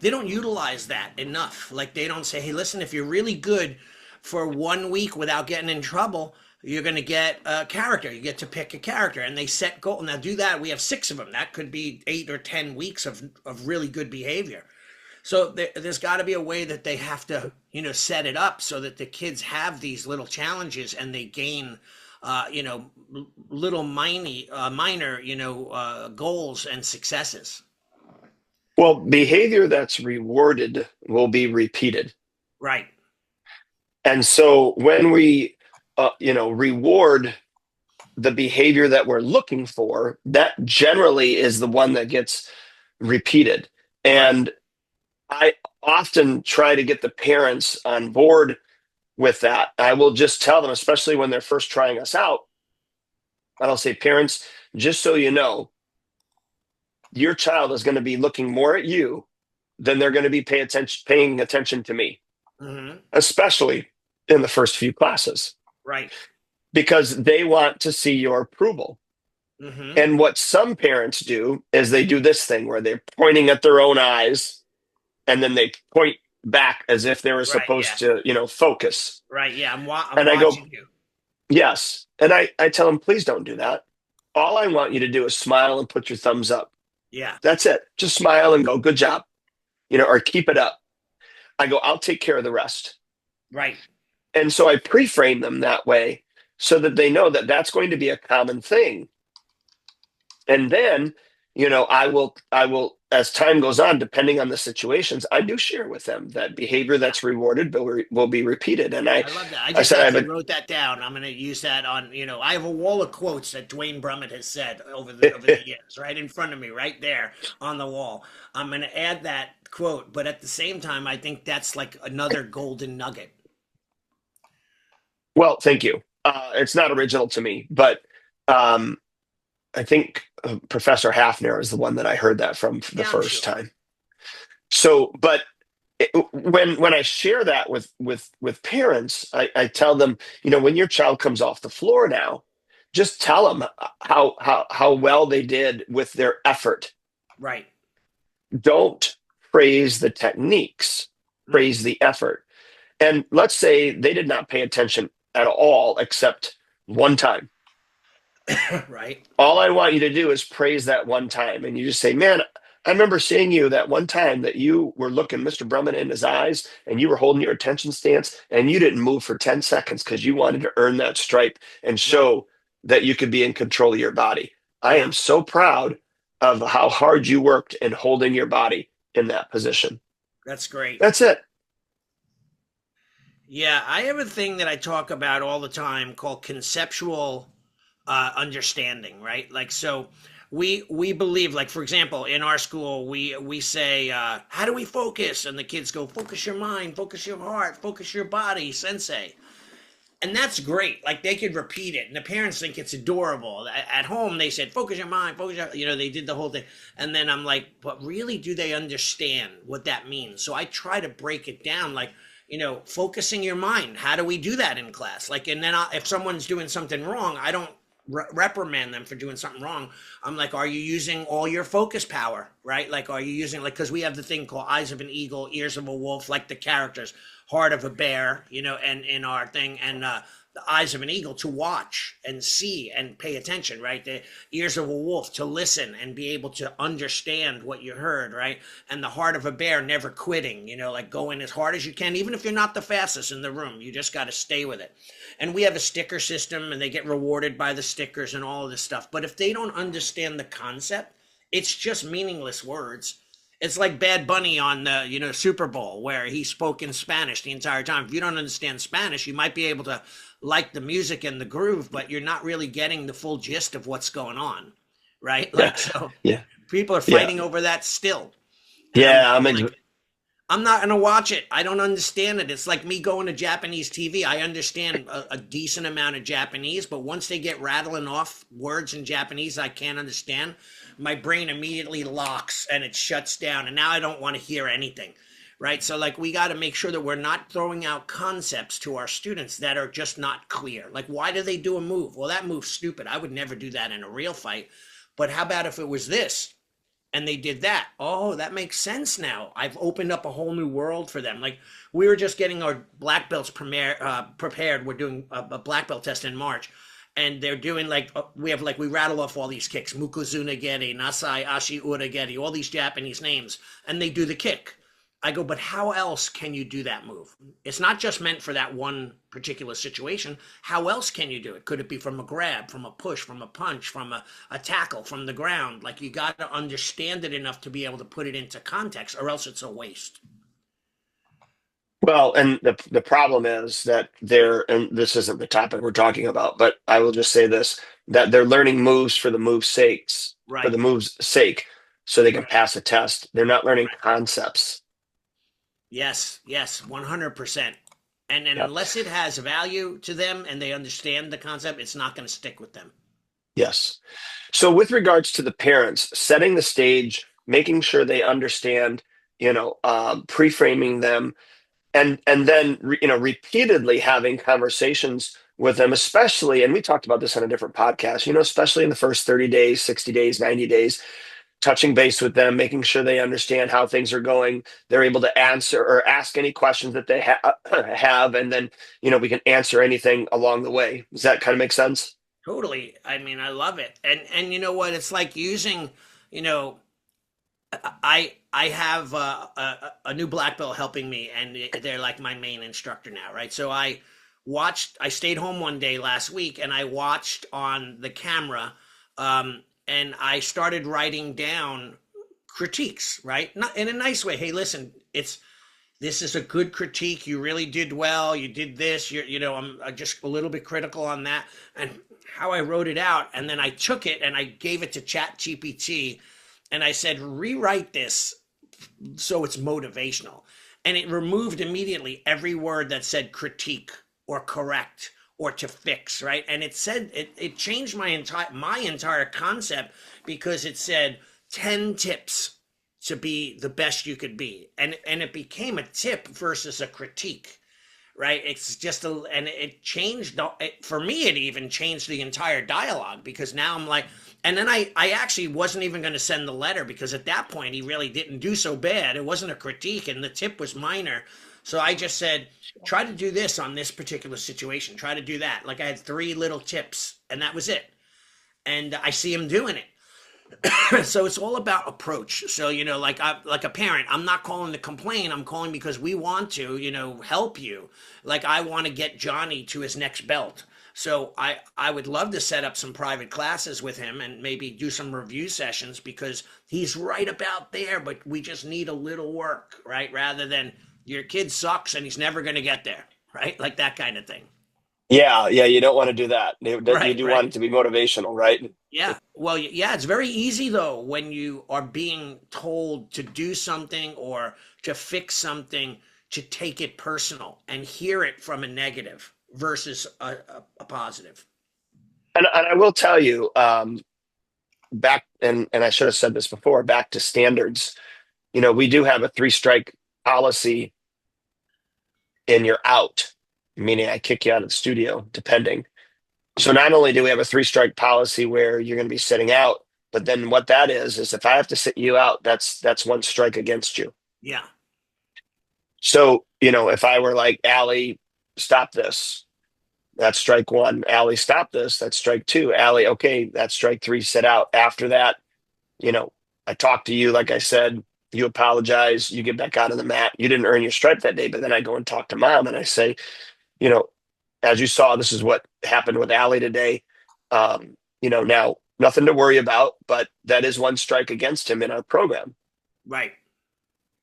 utilize that enough. Like, they don't say, hey, listen, if you're really good for 1 week without getting in trouble, you're going to get a character. You get to pick a character, and they set goal. Now do that. We have 6 of them. That could be 8 or 10 weeks of really good behavior. So there's got to be a way that they have to, set it up so that the kids have these little challenges and they gain, little minor, goals and successes. Well, behavior that's rewarded will be repeated. Right. And so when we, reward the behavior that we're looking for, that generally is the one that gets repeated. And I often try to get the parents on board with that. I will just tell them, especially when they're first trying us out, I'll say, parents, just so you know, your child is going to be looking more at you than they're going to be paying attention to me, especially in the first few classes. Right. Because they want to see your approval. And what some parents do is they do this thing where they're pointing at their own eyes, and then they point back as if they were supposed to, focus. Right. Yeah. I'm and I watching go, you. yes. And I tell them, please don't do that. All I want you to do is smile and put your thumbs up. Yeah. That's it. Just smile and go, good job, or keep it up. I go, I'll take care of the rest. Right. And so I pre-frame them that way so that they know that that's going to be a common thing. And then, I will, as time goes on, depending on the situations, I do share with them that behavior Yeah. that's rewarded will be repeated. And I love that. I I just said, I have actually a, wrote that down. I'm going to use that on, I have a wall of quotes that Duane Brumitt has said over the years, right in front of me, right there on the wall. I'm going to add that quote, but at the same time, I think that's like another golden nugget. well, thank you. It's not original to me, but um, I think Professor Hafner is the one that I heard that from the Yeah, I'm first sure. time. So, but when I share that with parents, I tell them, when your child comes off the floor now, just tell them how well they did with their effort. Right. Don't praise the techniques, Mm. praise the effort. And let's say they did not pay attention at all except one time. Right. All I want you to do is praise that one time. And you just say, man, I remember seeing you that one time that you were looking Mr. Brummett in his eyes and you were holding your attention stance and you didn't move for 10 seconds because you wanted to earn that stripe and Right. show that you could be in control of your body. I Yeah. am so proud of how hard you worked in holding your body in that position. That's great. That's it. Yeah, I have a thing that I talk about all the time called conceptual understanding, right? Like, so we believe, like, for example, in our school, we say, how do we focus? And the kids go, focus your mind, focus your heart, focus your body, sensei. And that's great. Like, they could repeat it, and the parents think it's adorable. At home, they said, focus your mind, focus your, they did the whole thing. And then I'm like, but really, do they understand what that means? So I try to break it down, like, focusing your mind. How do we do that in class? Like, and then if someone's doing something wrong, I don't reprimand them for doing something wrong. I'm like, are you using all your focus power, right? Like, are you using, like, because we have the thing called eyes of an eagle, ears of a wolf, like the characters, heart of a bear, and in our thing, and the eyes of an eagle to watch and see and pay attention, right? The ears of a wolf to listen and be able to understand what you heard, right? And the heart of a bear, never quitting, like going as hard as you can, even if you're not the fastest in the room, you just got to stay with it. And we have a sticker system and they get rewarded by the stickers and all of this stuff. But if they don't understand the concept, it's just meaningless words. It's like Bad Bunny on the Super Bowl where he spoke in Spanish the entire time. If you don't understand Spanish, you might be able to like the music and the groove, but you're not really getting the full gist of what's going on, right? Yeah. Like, so Yeah. people are Yeah. fighting over that still. And Yeah. I'm like, I'm not going to watch it. I don't understand it. It's like me going to Japanese TV. I understand a decent amount of Japanese, but once they get rattling off words in Japanese I can't understand, my brain immediately locks and it shuts down. And now I don't want to hear anything. Right. So, like, we got to make sure that we're not throwing out concepts to our students that are just not clear. Like, why do they do a move? Well, that move's stupid. I would never do that in a real fight. But how about if it was this? And they did that. Oh, that makes sense now. I've opened up a whole new world for them. Like, we were just getting our black belts prepared. We're doing a black belt test in March, and they're doing like we rattle off all these kicks: Mukozuna Geri, Nasai Ashi Ura Geri, all these Japanese names, and they do the kick. I go, but how else can you do that move? It's not just meant for that one particular situation. How else can you do it? Could it be from a grab, from a push, from a punch, from a tackle, from the ground? Like, you got to understand it enough to be able to put it into context, or else it's a waste. Well, and the problem is that and this isn't the topic we're talking about, but I will just say this, that they're learning moves for Right. the move's sake, so they can Right. pass a test. They're not learning Right. concepts. Yes. Yes. 100%. And Yep. unless it has value to them and they understand the concept, it's not going to stick with them. Yes. So with regards to the parents, setting the stage, making sure they understand, pre-framing them, and then repeatedly having conversations with them, especially, and we talked about this on a different podcast, especially in the first 30 days, 60 days, 90 days, touching base with them, making sure they understand how things are going, they're able to answer or ask any questions that they have, and then we can answer anything along the way. Does that kind of make sense? Totally. I mean, I love it. And you know what? It's like using, you know, I have a new black belt helping me, and they're like my main instructor now, right? So I stayed home one day last week, and I watched on the camera, and I started writing down critiques, right? Not in a nice way. Hey, listen, this is a good critique. You really did well. You did this. I'm just a little bit critical on that, and how I wrote it out, and then I took it and I gave it to Chat GPT, and I said, rewrite this so it's motivational. And it removed immediately every word that said critique or correct or to fix, right? And it changed my entire concept, because it said 10 tips to be the best you could be. And it became a tip versus a critique, right? It's just and it changed for me. It even changed the entire dialogue, because now I'm like, and then I actually wasn't even going to send the letter, because at that point he really didn't do so bad. It wasn't a critique, and the tip was minor. So I just said, try to do this on this particular situation. Try to do that. Like, I had 3 little tips, and that was it. And I see him doing it. So it's all about approach. So, like a parent, I'm not calling to complain. I'm calling because we want to, help you. Like, I want to get Johnny to his next belt. So I would love to set up some private classes with him and maybe do some review sessions, because he's right about there, but we just need a little work, right? Rather than your kid sucks and he's never going to get there, right? Like that kind of thing. Yeah, yeah, you don't want to do that. You Right, do right. want it to be motivational, right? Yeah. Well, yeah, it's very easy though when you are being told to do something or to fix something, to take it personal and hear it from a negative versus a positive. And I will tell you, back and I should have said this before, back to standards. We do have a 3 strike policy, and you're out, meaning I kick you out of the studio, depending. So not only do we have a 3 strike policy where you're going to be sitting out, but then what that is if I have to sit you out, that's 1 strike against you. Yeah. So, if I were like, Allie, stop this, that's strike 1. Allie, stop this, that's strike 2. Allie, okay, that's strike 3, sit out. After that, you know, I talk to you, like I said, you apologize, you get back out of the mat. You didn't earn your stripe that day, but then I go and talk to mom and I say, you know, as you saw, this is what happened with Allie today. Now nothing to worry about, but that is 1 strike against him in our program. Right.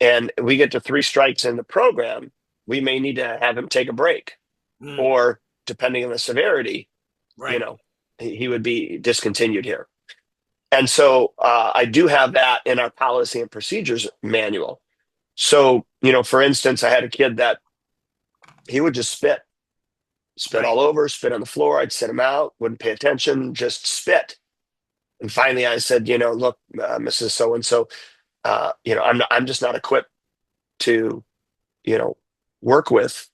And we get to 3 strikes in the program, we may need to have him take a break, Mm, or depending on the severity, you right. know, he would be discontinued here. And so I do have that in our policy and procedures manual. So, for instance, I had a kid that he would just spit Right. all over, spit on the floor. I'd sit him out, wouldn't pay attention, just spit. And finally I said, look, Mrs. So and so, I'm just not equipped to, you know, work with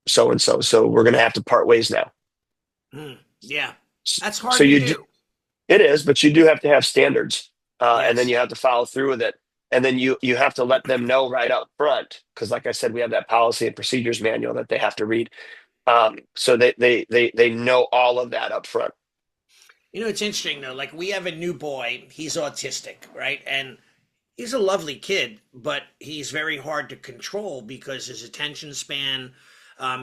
so and so. So we're going to have to part ways now. Yeah. That's So hard to do. it is, but you do have to have standards, and then Yes. you have to follow through with it. And then you have to let them know right up front, because, like I said, we have that policy and procedures manual that they have to read, so they know all of that up front. It's interesting though. Like, we have a new boy. He's autistic, right? And he's a lovely kid, but he's very hard to control because his attention span,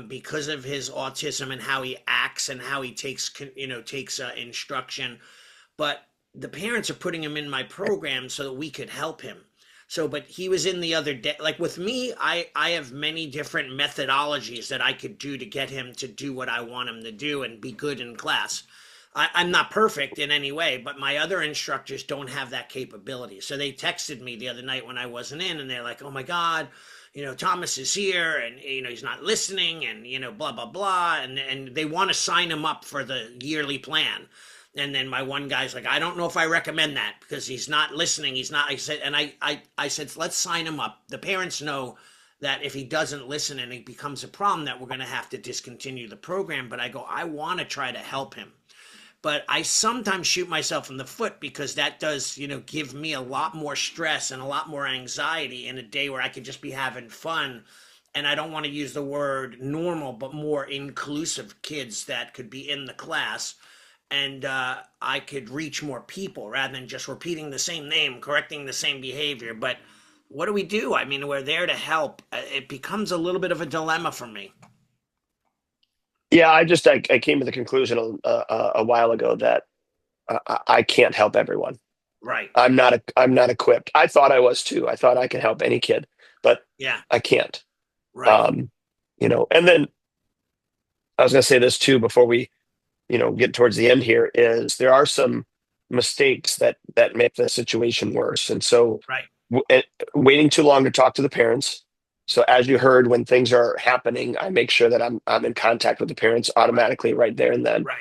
because of his autism and how he acts and how he takes instruction. But the parents are putting him in my program so that we could help him. So, but he was in the other day. Like with me, I have many different methodologies that I could do to get him to do what I want him to do and be good in class. I'm not perfect in any way, but my other instructors don't have that capability. So they texted me the other night when I wasn't in, and they're like, "Oh my God, Thomas is here, and he's not listening, and blah blah blah," and they want to sign him up for the yearly plan. And then my one guy's like, "I don't know if I recommend that because he's not listening. He's not." I said, and I said, "Let's sign him up." The parents know that if he doesn't listen and it becomes a problem, that we're going to have to discontinue the program. But I go, I want to try to help him, but I sometimes shoot myself in the foot because that does, give me a lot more stress and a lot more anxiety in a day where I could just be having fun. And I don't want to use the word normal, but more inclusive kids that could be in the class. and I could reach more people rather than just repeating the same name, correcting the same behavior. But what do we do? I mean, we're there to help. It becomes a little bit of a dilemma for me. Yeah, I came to the conclusion a while ago that I can't help everyone. Right. I'm not equipped. I thought I was too. I thought I could help any kid, but Yeah. I can't. Right. And then I was going to say this too before we, get towards the end here is there are some mistakes that make the situation worse. And so Right. waiting too long to talk to the parents. So as you heard, when things are happening, I make sure that I'm in contact with the parents automatically right there and then. Right.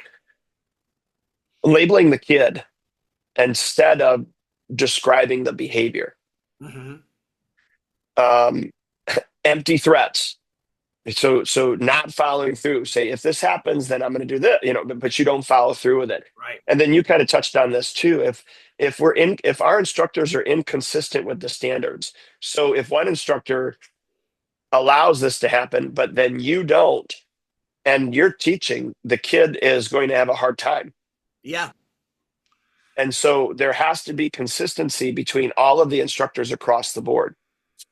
Labeling the kid instead of describing the behavior. Hmm. Um, Empty threats. So not following through. Say if this happens, then I'm going to do this. But you don't follow through with it. Right. And then you kind of touched on this too. If our instructors are inconsistent with the standards. So if one instructor allows this to happen, but then you don't, and you're teaching, the kid is going to have a hard time. Yeah. And so there has to be consistency between all of the instructors across the board.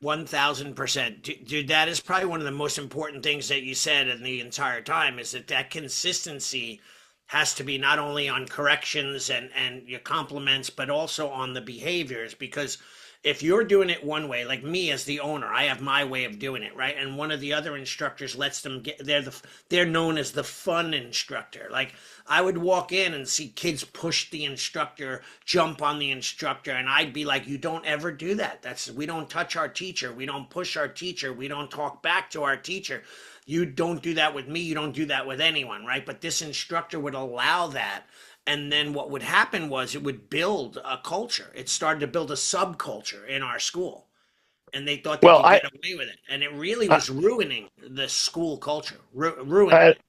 1000%. Dude, that is probably one of the most important things that you said in the entire time is that consistency has to be not only on corrections and your compliments, but also on the behaviors. Because if you're doing it one way, like me as the owner, I have my way of doing it, right? And one of the other instructors lets them get, they're known as the fun instructor. Like I would walk in and see kids push the instructor, jump on the instructor, and I'd be like, you don't ever do that. We don't touch our teacher. We don't push our teacher. We don't talk back to our teacher. You don't do that with me. You don't do that with anyone, right? But this instructor would allow that. And then what would happen was it would build a culture. It started to build a subculture in our school. And they thought they Well, could get away with it. And it really I, was ruining the school culture, ruining I, it.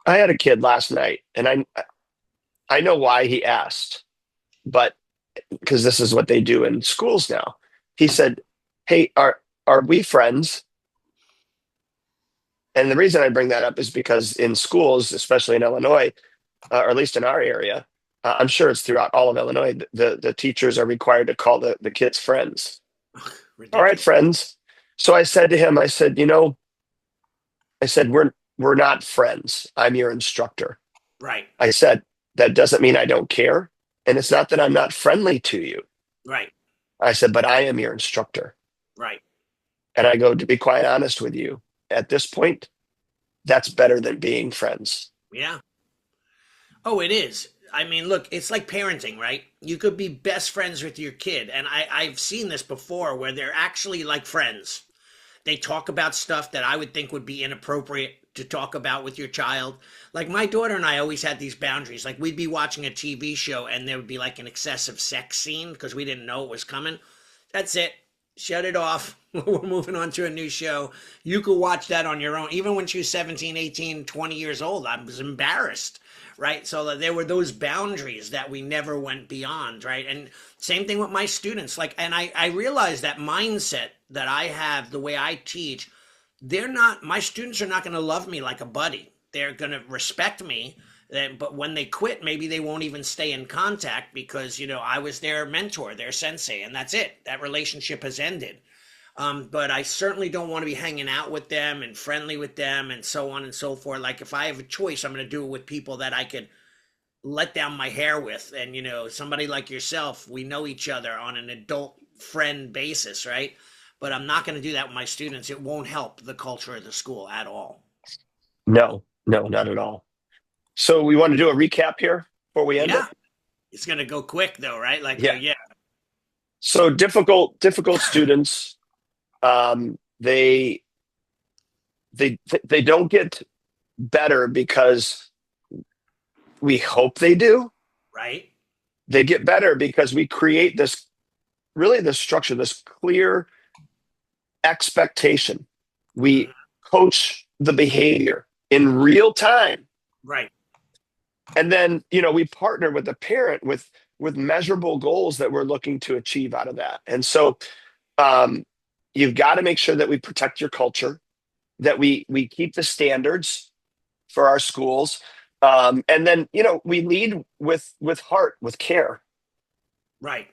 I had a kid last night, and I know why he asked, but because this is what they do in schools now. He said, "Hey, are we friends?" And the reason I bring that up is because in schools, especially in Illinois, or at least in our area, I'm sure it's throughout all of Illinois, the teachers are required to call the kids friends. All right, Ridiculous. friends. So I said to him, I said, I said, we're not friends. I'm your instructor. Right, I said, that doesn't mean I don't care. And it's not that I'm not friendly to you. right, I said, but I am your instructor. right. And I go, to be quite honest with you, at this point, that's better than being friends. Yeah. Oh, it is. I mean, look, it's like parenting, right? You could be best friends with your kid. And I've seen this before where they're actually like friends. They talk about stuff that I would think would be inappropriate to talk about with your child. Like my daughter and I always had these boundaries. Like we'd be watching a TV show and there would be like an excessive sex scene because we didn't know it was coming. That's it. Shut it off. We're moving on to a new show. You could watch that on your own. Even when she was 17, 18, 20 years old, I was embarrassed, right? So there were those boundaries that we never went beyond, right? And same thing with my students. Like, and I realized that mindset that I have, the way I teach, my students are not going to love me like a buddy. They're going to respect me. But when they quit, maybe they won't even stay in contact because, I was their mentor, their sensei, and that's it. That relationship has ended. But I certainly don't want to be hanging out with them and friendly with them and so on and so forth. Like if I have a choice, I'm going to do it with people that I could let down my hair with. And, somebody like yourself, we know each other on an adult friend basis, right? But I'm not going to do that with my students. It won't help the culture of the school at all. No, not at all. So we want to do a recap here before we end it. Yeah. It's going to go quick though, right? Like, Yeah. yeah. So difficult students, they don't get better because we hope they do. Right. They get better because we create this structure, this clear expectation. We coach the behavior in real time. Right. And then, we partner with the parent with measurable goals that we're looking to achieve out of that. And so you've got to make sure that we protect your culture, that we keep the standards for our schools. And then, we lead with heart, with care. Right.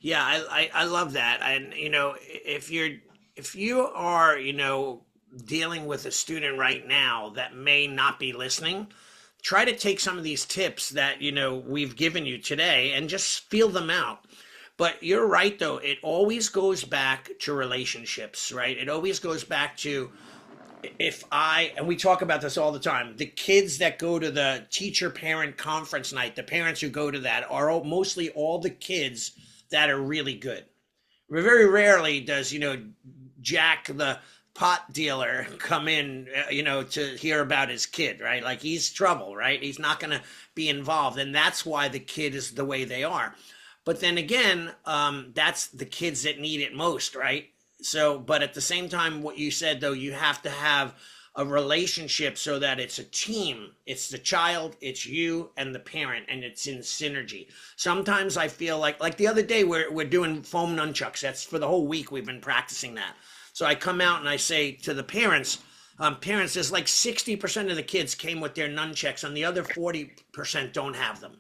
Yeah, I love that. And if you are, dealing with a student right now that may not be listening, try to take some of these tips that, we've given you today and just feel them out. But you're right though, it always goes back to relationships, right? It always goes back to, and we talk about this all the time, the kids that go to the teacher parent conference night, the parents who go to that are mostly all the kids that are really good. Very rarely does, Jack the pot dealer come in, to hear about his kid, right? Like he's trouble, right? He's not going to be involved. And that's why the kid is the way they are. But then again, that's the kids that need it most, right? So, but at the same time, what you said though, you have to have a relationship so that it's a team. It's the child, it's you and the parent, and it's in synergy. Sometimes I feel like the other day we're doing foam nunchucks. That's for the whole week we've been practicing that. So I come out and I say to the parents, there's like 60% of the kids came with their nunchucks and the other 40% don't have them.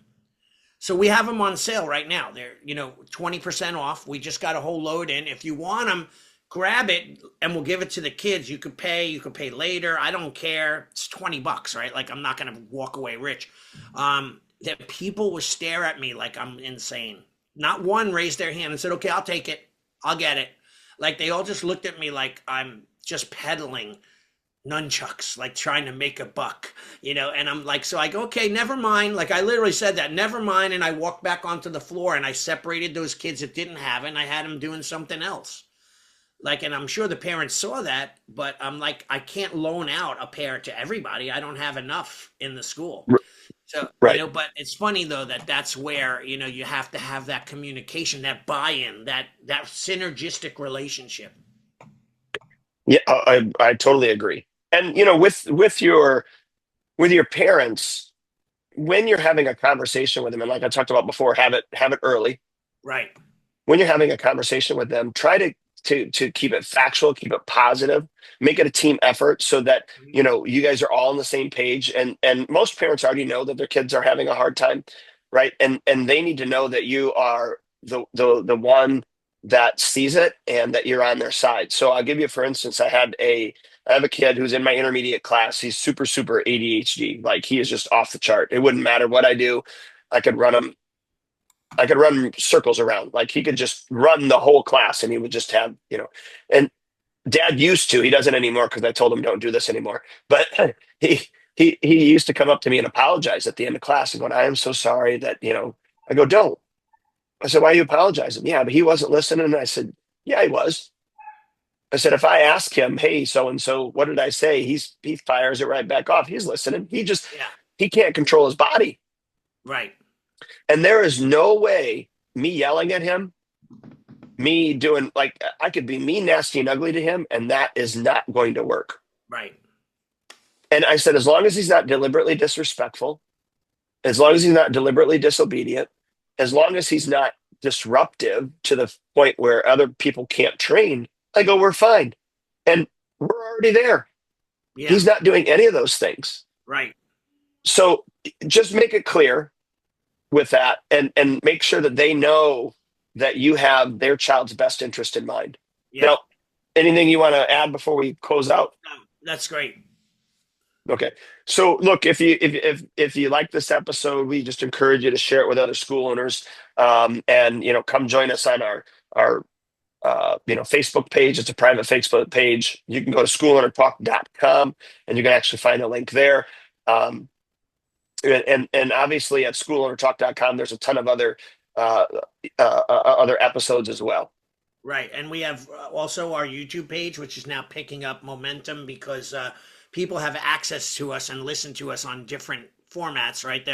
So we have them on sale right now. They're, 20% off. We just got a whole load in. If you want them, grab it and we'll give it to the kids. You could pay later. I don't care. It's $20, right? Like I'm not going to walk away rich. That people will stare at me like I'm insane. Not one raised their hand and said, okay, I'll take it. I'll get it. Like they all just looked at me like I'm just peddling nunchucks, like trying to make a buck, and I'm like, so I go, okay, never mind. Like I literally said that, never mind. And I walked back onto the floor and I separated those kids that didn't have it and I had them doing something else. Like, and I'm sure the parents saw that, but I'm like, I can't loan out a pair to everybody. I don't have enough in the school. So, Right. but it's funny though, that's where, you have to have that communication, that buy-in, that synergistic relationship. Yeah, I totally agree. And with your parents, when you're having a conversation with them, and like I talked about before, have it early. Right. When you're having a conversation with them, try to keep it factual, keep it positive, make it a team effort so that you guys are all on the same page. And most parents already know that their kids are having a hard time, right? And they need to know that you are the one that sees it and that you're on their side. So I'll give you, for instance, I have a kid who's in my intermediate class. He's super, super ADHD. Like he is just off the chart. It wouldn't matter what I do. I could run him. I could run circles around. Like he could just run the whole class and he would just have, and dad used to, he doesn't anymore because I told him don't do this anymore. But he he used to come up to me and apologize at the end of class and going, I am so sorry that, I go, don't. I said, why are you apologizing? Yeah, but he wasn't listening. And I said, yeah, he was. I said, if I ask him, hey, so and so, what did I say? He fires it right back off. He's listening. Yeah. He can't control his body. Right. And there is no way me yelling at him, me doing like I could be mean, nasty, and ugly to him, and that is not going to work. Right. And I said, as long as he's not deliberately disrespectful, as long as he's not deliberately disobedient, as long as he's not disruptive to the point where other people can't train, I go, we're fine. And we're already there. Yeah. He's not doing any of those things. Right. So just make it clear with that and make sure that they know that you have their child's best interest in mind. Yeah. Now, anything you want to add before we close out? That's great. Okay. So look, if you like this episode, we just encourage you to share it with other school owners, and come join us on our Facebook page. It's a private Facebook page. You can go to schoolownertalk.com and you can actually find a link there. And obviously at schoolownertalk.com, there's a ton of other episodes as well. Right. And we have also our YouTube page, which is now picking up momentum because people have access to us and listen to us on different formats, right?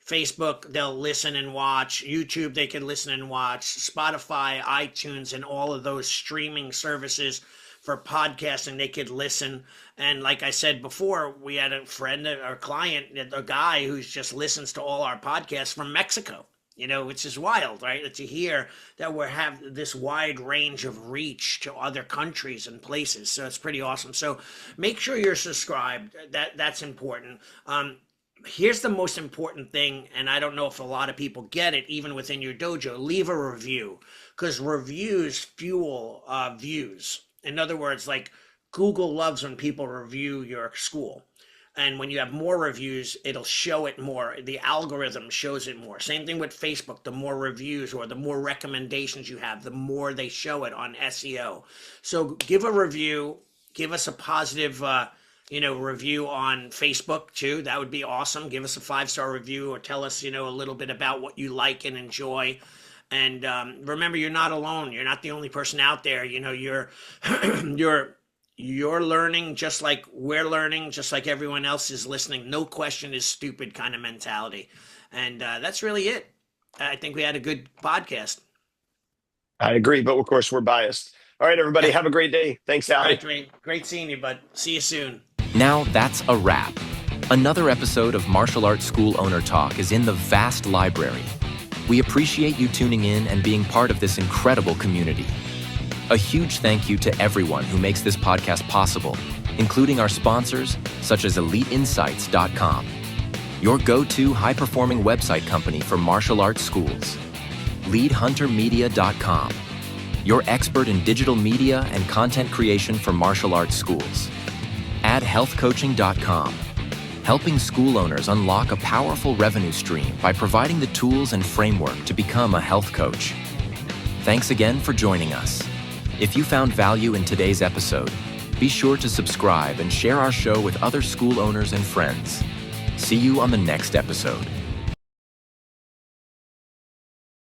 Facebook, they'll listen and watch. YouTube, they can listen and watch. Spotify, iTunes, and all of those streaming services for podcasting, they could listen. And like I said before, we had a friend, our client, a guy who just listens to all our podcasts from Mexico. which is wild, right? That you hear that we have this wide range of reach to other countries and places. So it's pretty awesome. So make sure you're subscribed. That's important. Here's the most important thing, and I don't know if a lot of people get it, even within your dojo. Leave a review, because reviews fuel views. In other words, like Google loves when people review your school. And when you have more reviews, it'll show it more. The algorithm shows it more. Same thing with Facebook. The more reviews or the more recommendations you have, the more they show it on SEO. So give a review. Give us a positive review on Facebook too. That would be awesome. Give us a 5-star review, or tell us, a little bit about what you like and enjoy. And remember, you're not alone. You're not the only person out there. You're learning just like we're learning, just like everyone else is listening. No question is stupid kind of mentality. And that's really it. I think we had a good podcast. I agree, but of course we're biased. All right, everybody, have a great day. Thanks, Allie. All right, Duane. Great seeing you, bud. See you soon. Now that's a wrap. Another episode of Martial Arts School Owner Talk is in the vast library. We appreciate you tuning in and being part of this incredible community. A huge thank you to everyone who makes this podcast possible, including our sponsors, such as EliteInsights.com, your go-to high-performing website company for martial arts schools, LeadHunterMedia.com, your expert in digital media and content creation for martial arts schools, AddHealthCoaching.com, helping school owners unlock a powerful revenue stream by providing the tools and framework to become a health coach. Thanks again for joining us. If you found value in today's episode, be sure to subscribe and share our show with other school owners and friends. See you on the next episode.